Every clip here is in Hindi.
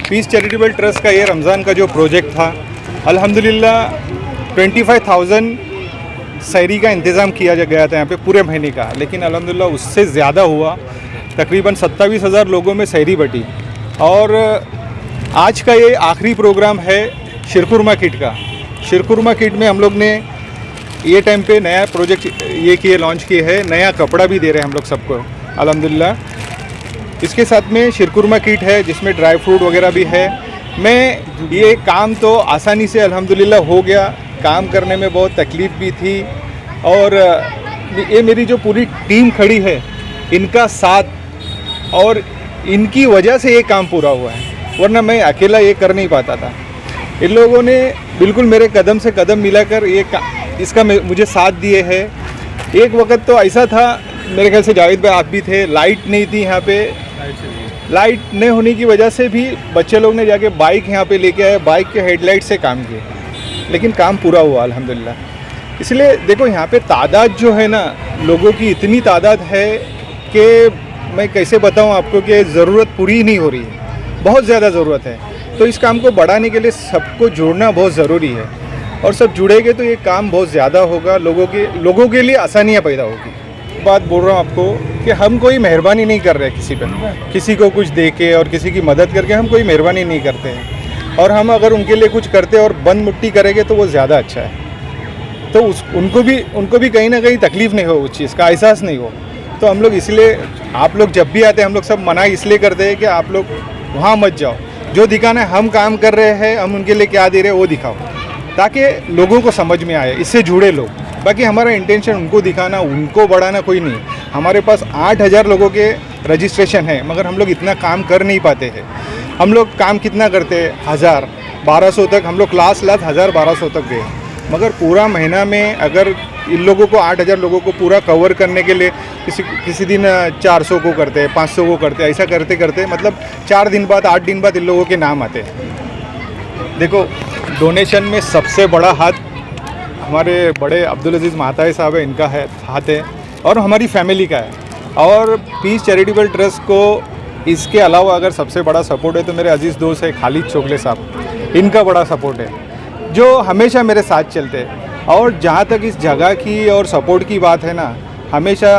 पीस चैरिटेबल ट्रस्ट का ये रमज़ान का जो प्रोजेक्ट था, अल्हम्दुलिल्लाह 25,000 सहरी का इंतज़ाम किया गया था यहाँ पे पूरे महीने का, लेकिन अल्हम्दुलिल्लाह उससे ज़्यादा हुआ। तकरीबन 27,000 लोगों में सहरी बटी। और आज का ये आखिरी प्रोग्राम है शीरकुरमा किट का। शीरकुरमा किट में हम लोग ने ये टाइम पे नया प्रोजेक्ट ये लॉन्च किए है, नया कपड़ा भी दे रहे हैं हम लोग सबको अल्हम्दुलिल्लाह। इसके साथ में शीरकुरमा किट है जिसमें ड्राई फ्रूट वगैरह भी है। मैं ये काम तो आसानी से अल्हम्दुलिल्लाह हो गया, काम करने में बहुत तकलीफ़ भी थी, और ये मेरी जो पूरी टीम खड़ी है इनका साथ और इनकी वजह से ये काम पूरा हुआ है, वरना मैं अकेला ये कर नहीं पाता था। इन लोगों ने बिल्कुल मेरे कदम से कदम मिलाकर इसका मुझे साथ दिए है। एक वक्त तो ऐसा था, मेरे ख्याल से जावेद भाई आप भी थे, लाइट नहीं थी यहाँ पे। लाइट नहीं होने की वजह से भी बच्चे लोग ने जाके बाइक यहाँ पे लेके आए, बाइक के हेडलाइट से काम किए, लेकिन काम पूरा हुआ अल्हम्दुलिल्लाह। इसलिए देखो यहाँ पे तादाद जो है ना, लोगों की इतनी तादाद है कि मैं कैसे बताऊँ आपको कि ज़रूरत पूरी ही नहीं हो रही है, बहुत ज़्यादा ज़रूरत है। तो इस काम को बढ़ाने के लिए सबको जुड़ना बहुत ज़रूरी है, और सब जुड़ेंगे तो ये काम बहुत ज़्यादा होगा, लोगों के लिए आसानियाँ पैदा होगी। बात बोल रहा हूँ आपको कि हम कोई मेहरबानी नहीं कर रहे किसी पर, किसी को कुछ दे के और किसी की मदद करके हम कोई मेहरबानी नहीं करते हैं। और हम अगर उनके लिए कुछ करते और बंद मुट्ठी करेंगे तो वो ज़्यादा अच्छा है। तो उनको भी कहीं ना कहीं तकलीफ़ नहीं हो, उस चीज़ का एहसास नहीं हो। तो हम लोग इसलिए, आप लोग जब भी आते हैं हम लोग सब मना इसलिए करते हैं कि आप लोग वहाँ मत जाओ, जो दिखाना है हम काम कर रहे हैं, हम उनके लिए क्या दे रहे हैं वो दिखाओ, ताकि लोगों को समझ में आए, इससे जुड़े लोग। बाकी हमारा इंटेंशन उनको दिखाना, उनको बढ़ाना कोई नहीं। हमारे पास 8,000 लोगों के रजिस्ट्रेशन है, मगर हम लोग इतना काम कर नहीं पाते हैं। हम लोग काम कितना करते हैं, 1,000-1,200 तक हम लोग क्लास 1,000-1,200 तक गए, मगर पूरा महीना में अगर इन लोगों को 8,000 लोगों को पूरा कवर करने के लिए किसी दिन 400 को करते हैं, 500 को करते हैं, ऐसा करते करते मतलब 4 दिन बाद 8 दिन बाद इन लोगों के नाम आते हैं। देखो, डोनेशन में सबसे बड़ा हाथ हमारे बड़े अब्दुल अजीज़ महाताई साहब है, इनका है हाथ है, और हमारी फैमिली का है। और पीस चैरिटेबल ट्रस्ट को इसके अलावा अगर सबसे बड़ा सपोर्ट है तो मेरे अजीज़ दोस्त है खालिद चोगले साहब, इनका बड़ा सपोर्ट है, जो हमेशा मेरे साथ चलते हैं। और जहाँ तक इस जगह की और सपोर्ट की बात है ना, हमेशा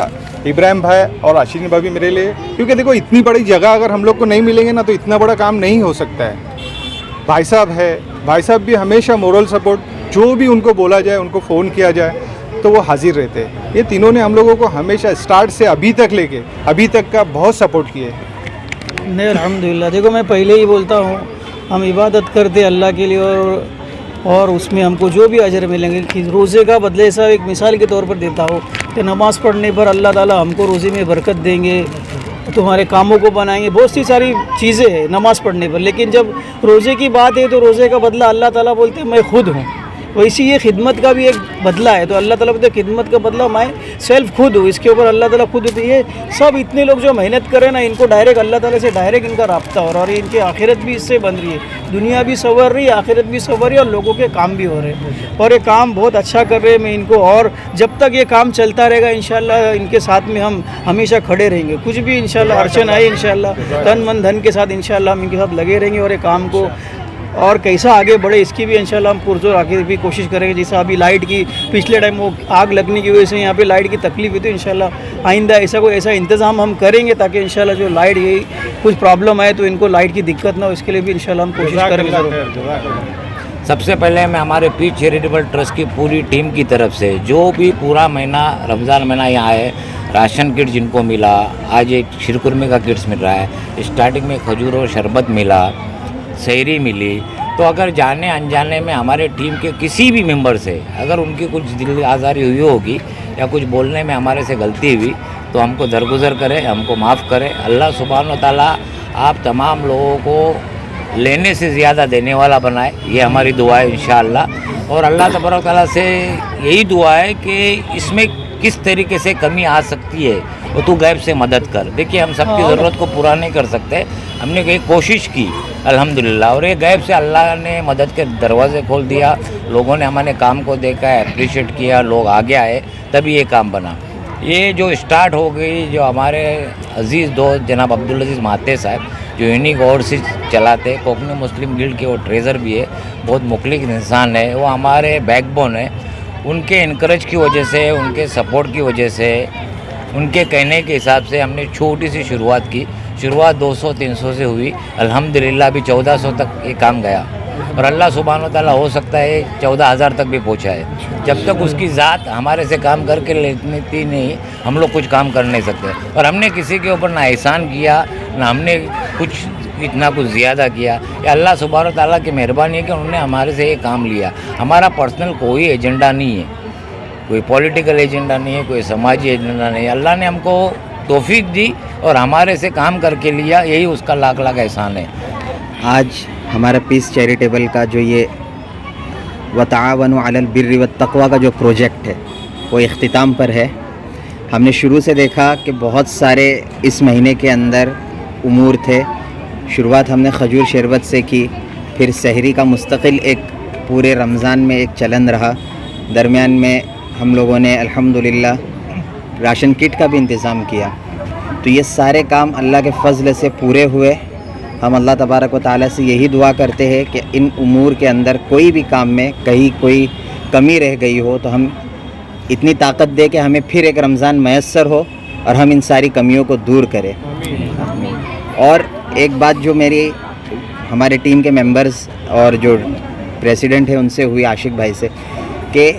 इब्राहिम भाई और आशीन भाभी मेरे लिए, क्योंकि देखो इतनी बड़ी जगह अगर हम लोग को नहीं मिलेंगे ना तो इतना बड़ा काम नहीं हो सकता है। भाई साहब है, भाई साहब भी हमेशा मोरल सपोर्ट, जो भी उनको बोला जाए, उनको फ़ोन किया जाए तो वो हाजिर रहते हैं। ये तीनों ने हम लोगों को हमेशा स्टार्ट से अभी तक का बहुत सपोर्ट किए। नहीं, अल्हम्दुलिल्लाह। देखो, मैं पहले ही बोलता हूँ, हम इबादत करते अल्लाह के लिए, और उसमें हमको जो भी अजर मिलेंगे, कि रोज़े का बदले साहब एक मिसाल के तौर पर देता हो कि नमाज़ पढ़ने पर अल्लाह ताला हमको रोज़े में बरकत देंगे, तुम्हारे कामों को बनाएंगे, बहुत सी सारी चीज़ें हैं नमाज़ पढ़ने पर। लेकिन जब रोज़े की बात है तो रोज़े का बदला अल्लाह ताला बोलते हैं मैं खुद हूँ। वैसी ये खिदमत का भी एक बदला है, तो अल्लाह ताला बोलते खिदमत का बदला मैं सेल्फ खुद हूँ, इसके ऊपर अल्लाह ताला खुद होती है। सब इतने लोग जो मेहनत करें ना, इनको डायरेक्ट अल्लाह ताला से डायरेक्ट इनका राब्ता हो रहा है, और इनकी आखिरत भी इससे बन रही है, दुनिया भी संवर रही है, आखिरत भी संवर रही है, और लोगों के काम भी हो रहे हैं, और ये काम बहुत अच्छा कर रहे हैं। मैं इनको, और जब तक ये काम चलता रहेगा इंशाल्लाह इनके साथ में हम हमेशा खड़े रहेंगे। कुछ भी इंशाल्लाह अड़चन आए, इंशाल्लाह तन मन धन के साथ इंशाल्लाह हम इनके साथ लगे रहेंगे, और ये काम को और कैसा आगे बढ़े इसकी भी इंशाल्लाह हम पुरजोर आगे भी कोशिश करेंगे। जैसे अभी लाइट की पिछले टाइम वो आग लगने की वजह से यहाँ पे लाइट की तकलीफ हुई, तो इंशाल्लाह आइंदा ऐसा इंतज़ाम हम करेंगे, ताकि इंशाल्लाह जो लाइट ये कुछ प्रॉब्लम आए तो इनको लाइट की दिक्कत ना हो, इसके लिए भी इंशाल्लाह हम कोशिश करेंगे ज़रूर। सबसे पहले मैं हमारे पीस चैरिटेबल ट्रस्ट की पूरी टीम की तरफ से, जो भी पूरा महीना रमज़ान महीना यहाँ है, राशन किट जिनको मिला, आज एक शीरकुरमे का किट्स मिल रहा है, स्टार्टिंग में खजूर और शरबत मिला, सहरी मिली, तो अगर जाने अनजाने में हमारे टीम के किसी भी मेंबर से अगर उनकी कुछ दिल आज़ारी हुई होगी या कुछ बोलने में हमारे से गलती हुई तो हमको दरगुजर करें, हमको माफ़ करें। अल्लाह सुब्हान व तआला आप तमाम लोगों को लेने से ज़्यादा देने वाला बनाए, ये हमारी दुआ है इंशाअल्लाह। और अल्लाह तबारक तआला से यही दुआ है कि इसमें किस तरीके से कमी आ सकती है वो तू गैब से मदद कर। देखिए, हम सबकी ज़रूरत को पूरा नहीं कर सकते, हमने कहीं कोशिश की अल्हम्दुलिल्लाह, और ये गैब से अल्लाह ने मदद के दरवाज़े खोल दिया, लोगों ने हमारे काम को देखा, अप्रिशिएट किया, लोग आगे आए, तभी ये काम बना। ये जो स्टार्ट हो गई, जो हमारे अजीज़ दोस्त जनाब अब्दुल अजीज़ माते साहब जो यूनिक ओवरसीज चलाते, कोकनी मुस्लिम गिल्ड के वो ट्रेज़र भी है, बहुत मुखलिस इंसान है, वो हमारे बैकबोन है। उनके इनकरेज की वजह से, उनके सपोर्ट की वजह से, उनके कहने के हिसाब से हमने छोटी सी शुरुआत की। शुरुआत 200-300 से हुई, अल्हम्दुलिल्लाह अभी 1400 तक ये काम गया और अल्लाह सुब्हान व तआला हो सकता है 14,000 तक भी पहुँचा है। जब तक उसकी ज़ात हमारे से काम करके लेती नहीं, हम लोग कुछ काम कर नहीं सकते। और हमने किसी के ऊपर ना एहसान किया, ना हमने कुछ इतना कुछ ज़्यादा किया। ये अल्लाह सुब्हान व तआला की मेहरबानी है कि उन्होंने हमारे से ये काम लिया। हमारा पर्सनल कोई एजेंडा नहीं है, कोई पॉलिटिकल एजेंडा नहीं है, कोई समाजी एजेंडा नहीं है। अल्लाह ने हमको तौफीक दी और हमारे से काम करके लिया, यही उसका लाख लाख एहसान है। आज हमारा पीस चैरिटेबल का जो ये वतावनु अलल बिर्रि व तक़वा का जो प्रोजेक्ट है वो इख्तिताम पर है। हमने शुरू से देखा कि बहुत सारे इस महीने के अंदर उमूर थे। शुरुआत हमने खजूर शरबत से की, फिर सहरी का मुस्तकिल एक पूरे रमज़ान में एक चलन रहा। दरमियान में हम लोगों ने अल्हम्दुलिल्लाह राशन किट का भी इंतज़ाम किया। तो ये सारे काम अल्लाह के फ़ज़ल से पूरे हुए। हम अल्लाह तबारक व तआला से यही दुआ करते हैं कि इन उमूर के अंदर कोई भी काम में कहीं कोई कमी रह गई हो तो हम इतनी ताकत दे कि हमें फिर एक रमज़ान मैसर हो और हम इन सारी कमियों को दूर करें। और एक बात जो मेरी हमारे टीम के मेंबर्स और जो प्रेसिडेंट है उनसे हुई, आशिक भाई से, कि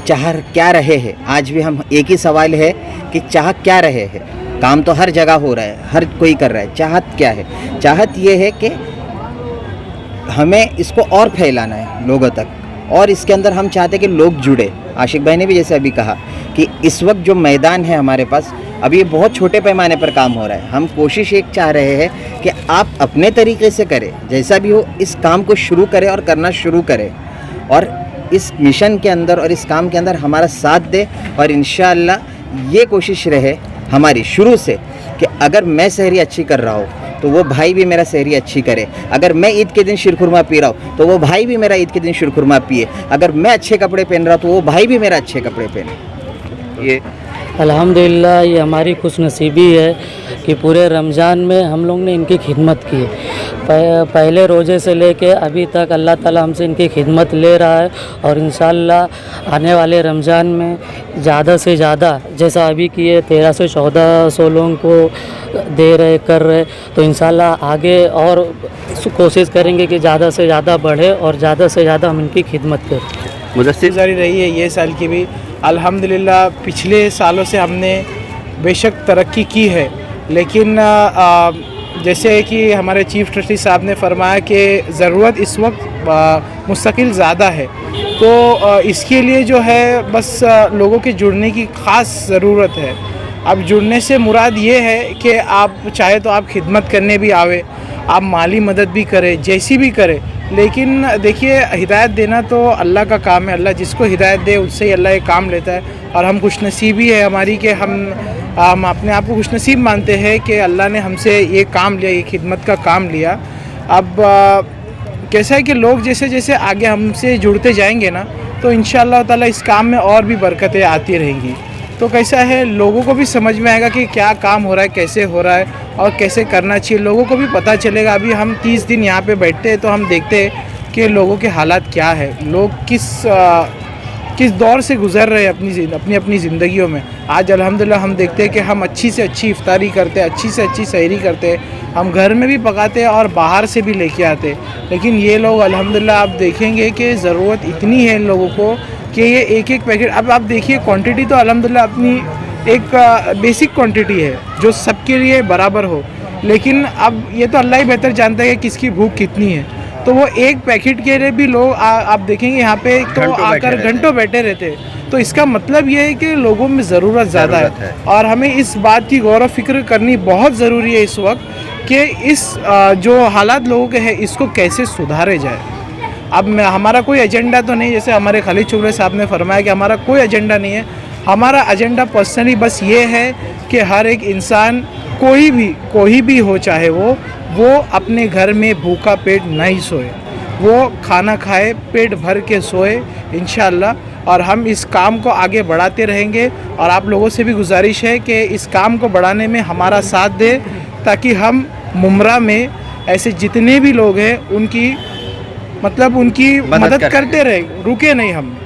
चाह क्या रहे हैं। आज भी हम एक ही सवाल है कि चाह क्या रहे हैं। काम तो हर जगह हो रहा है, हर कोई कर रहा है, चाहत क्या है? चाहत ये है कि हमें इसको और फैलाना है लोगों तक, और इसके अंदर हम चाहते हैं कि लोग जुड़े। आशिक भाई ने भी जैसे अभी कहा कि इस वक्त जो मैदान है हमारे पास, अभी ये बहुत छोटे पैमाने पर काम हो रहा है। हम कोशिश एक चाह रहे हैं कि आप अपने तरीके से करें, जैसा भी हो इस काम को शुरू करें और करना शुरू करें, और इस मिशन के अंदर और इस काम के अंदर हमारा साथ दे। और इंशाअल्लाह ये कोशिश रहे हमारी शुरू से कि अगर मैं सहरी अच्छी कर रहा हूँ तो वो भाई भी मेरा सहरी अच्छी करे। अगर मैं ईद के दिन शीरखुरमा पी रहा हूँ तो वो भाई भी मेरा ईद के दिन शीरखुरमा पिए। अगर मैं अच्छे कपड़े पहन रहा हूँ तो वो भाई भी मेरा अच्छे कपड़े पहने। ये अल्हम्दुलिल्लाह ये हमारी खुशनसीबी है कि पूरे रमज़ान में हम लोग ने इनकी खिदमत की। पहले रोज़े से लेके अभी तक अल्लाह ताला हमसे इनकी खिदमत ले रहा है, और इंशाअल्लाह आने वाले रमज़ान में ज़्यादा से ज़्यादा, जैसा अभी किए 1300 से 1400 लोगों को दे रहे कर रहे, तो इंशाअल्लाह आगे और कोशिश करेंगे कि ज़्यादा से ज़्यादा बढ़े और ज़्यादा से ज़्यादा हम इनकी खिदमत करें। मुदस्सिर जारी रही है ये साल की भी अल्हम्दुलिल्लाह। पिछले सालों से हमने बेशक तरक्की की है, लेकिन जैसे कि हमारे चीफ़ ट्रस्टी साहब ने फरमाया कि ज़रूरत इस वक्त मुस्तकिल ज़्यादा है, तो इसके लिए जो है बस लोगों के जुड़ने की ख़ास ज़रूरत है। अब जुड़ने से मुराद ये है कि आप चाहे तो आप खिदमत करने भी आवे, आप माली मदद भी करें, जैसी भी करें, लेकिन देखिए हिदायत देना तो अल्लाह का काम है। अल्लाह जिसको हिदायत दे उससे ही अल्लाह ये काम लेता है। और हम खुशनसीबी है हमारी कि हम अपने आप को खुशनसीब मानते हैं कि अल्लाह ने हमसे ये काम लिया, ये खिदमत का काम लिया। अब कैसा है कि लोग जैसे जैसे आगे हमसे जुड़ते जाएंगे ना, तो इंशाअल्लाह ताला इस काम में और भी बरकतें आती रहेंगी। तो कैसा है, लोगों को भी समझ में आएगा कि क्या काम हो रहा है, कैसे हो रहा है और कैसे करना चाहिए। लोगों को भी पता चलेगा। अभी हम 30 दिन यहाँ पे बैठते हैं तो हम देखते हैं कि लोगों के हालात क्या है, लोग किस दौर से गुज़र रहे हैं अपनी ज़िंदगियों में। आज अल्हम्दुलिल्लाह हम देखते हैं कि हम अच्छी से अच्छी इफ्तारी करते हैं, अच्छी से अच्छी सहरी करते हैं, हम घर में भी पकाते हैं और बाहर से भी लेके आते हैं। लेकिन ये लोग अल्हम्दुलिल्लाह आप देखेंगे कि ज़रूरत इतनी है इन लोगों को कि ये एक एक पैकेट, अब आप देखिए क्वांटिटी तो अल्हम्दुलिल्लाह अपनी एक बेसिक क्वांटिटी है जो सबके लिए बराबर हो, लेकिन अब ये तो अल्लाह ही बेहतर जानता है कि किसकी भूख कितनी है। तो वो एक पैकेट के लिए भी लोग आप देखेंगे यहाँ पे तो आकर घंटों बैठे रहते हैं। तो इसका मतलब ये है कि लोगों में ज़रूरत ज़्यादा है और हमें इस बात की गौर व फिक्र करनी बहुत ज़रूरी है इस वक्त कि इस जो हालात लोगों के हैं इसको कैसे सुधारे जाए। अब हमारा कोई एजेंडा तो नहीं, जैसे हमारे खालिद चुगले साहब ने फरमाया कि हमारा कोई एजेंडा नहीं है। हमारा एजेंडा पर्सनली बस ये है कि हर एक इंसान कोई भी हो, चाहे वो अपने घर में भूखा पेट नहीं सोए, वो खाना खाए, पेट भर के सोए। इंशाअल्लाह और हम इस काम को आगे बढ़ाते रहेंगे। और आप लोगों से भी गुजारिश है कि इस काम को बढ़ाने में हमारा साथ दें, ताकि हम मुमरा में ऐसे जितने भी लोग हैं उनकी उनकी मदद करते रहे, रुके नहीं हम।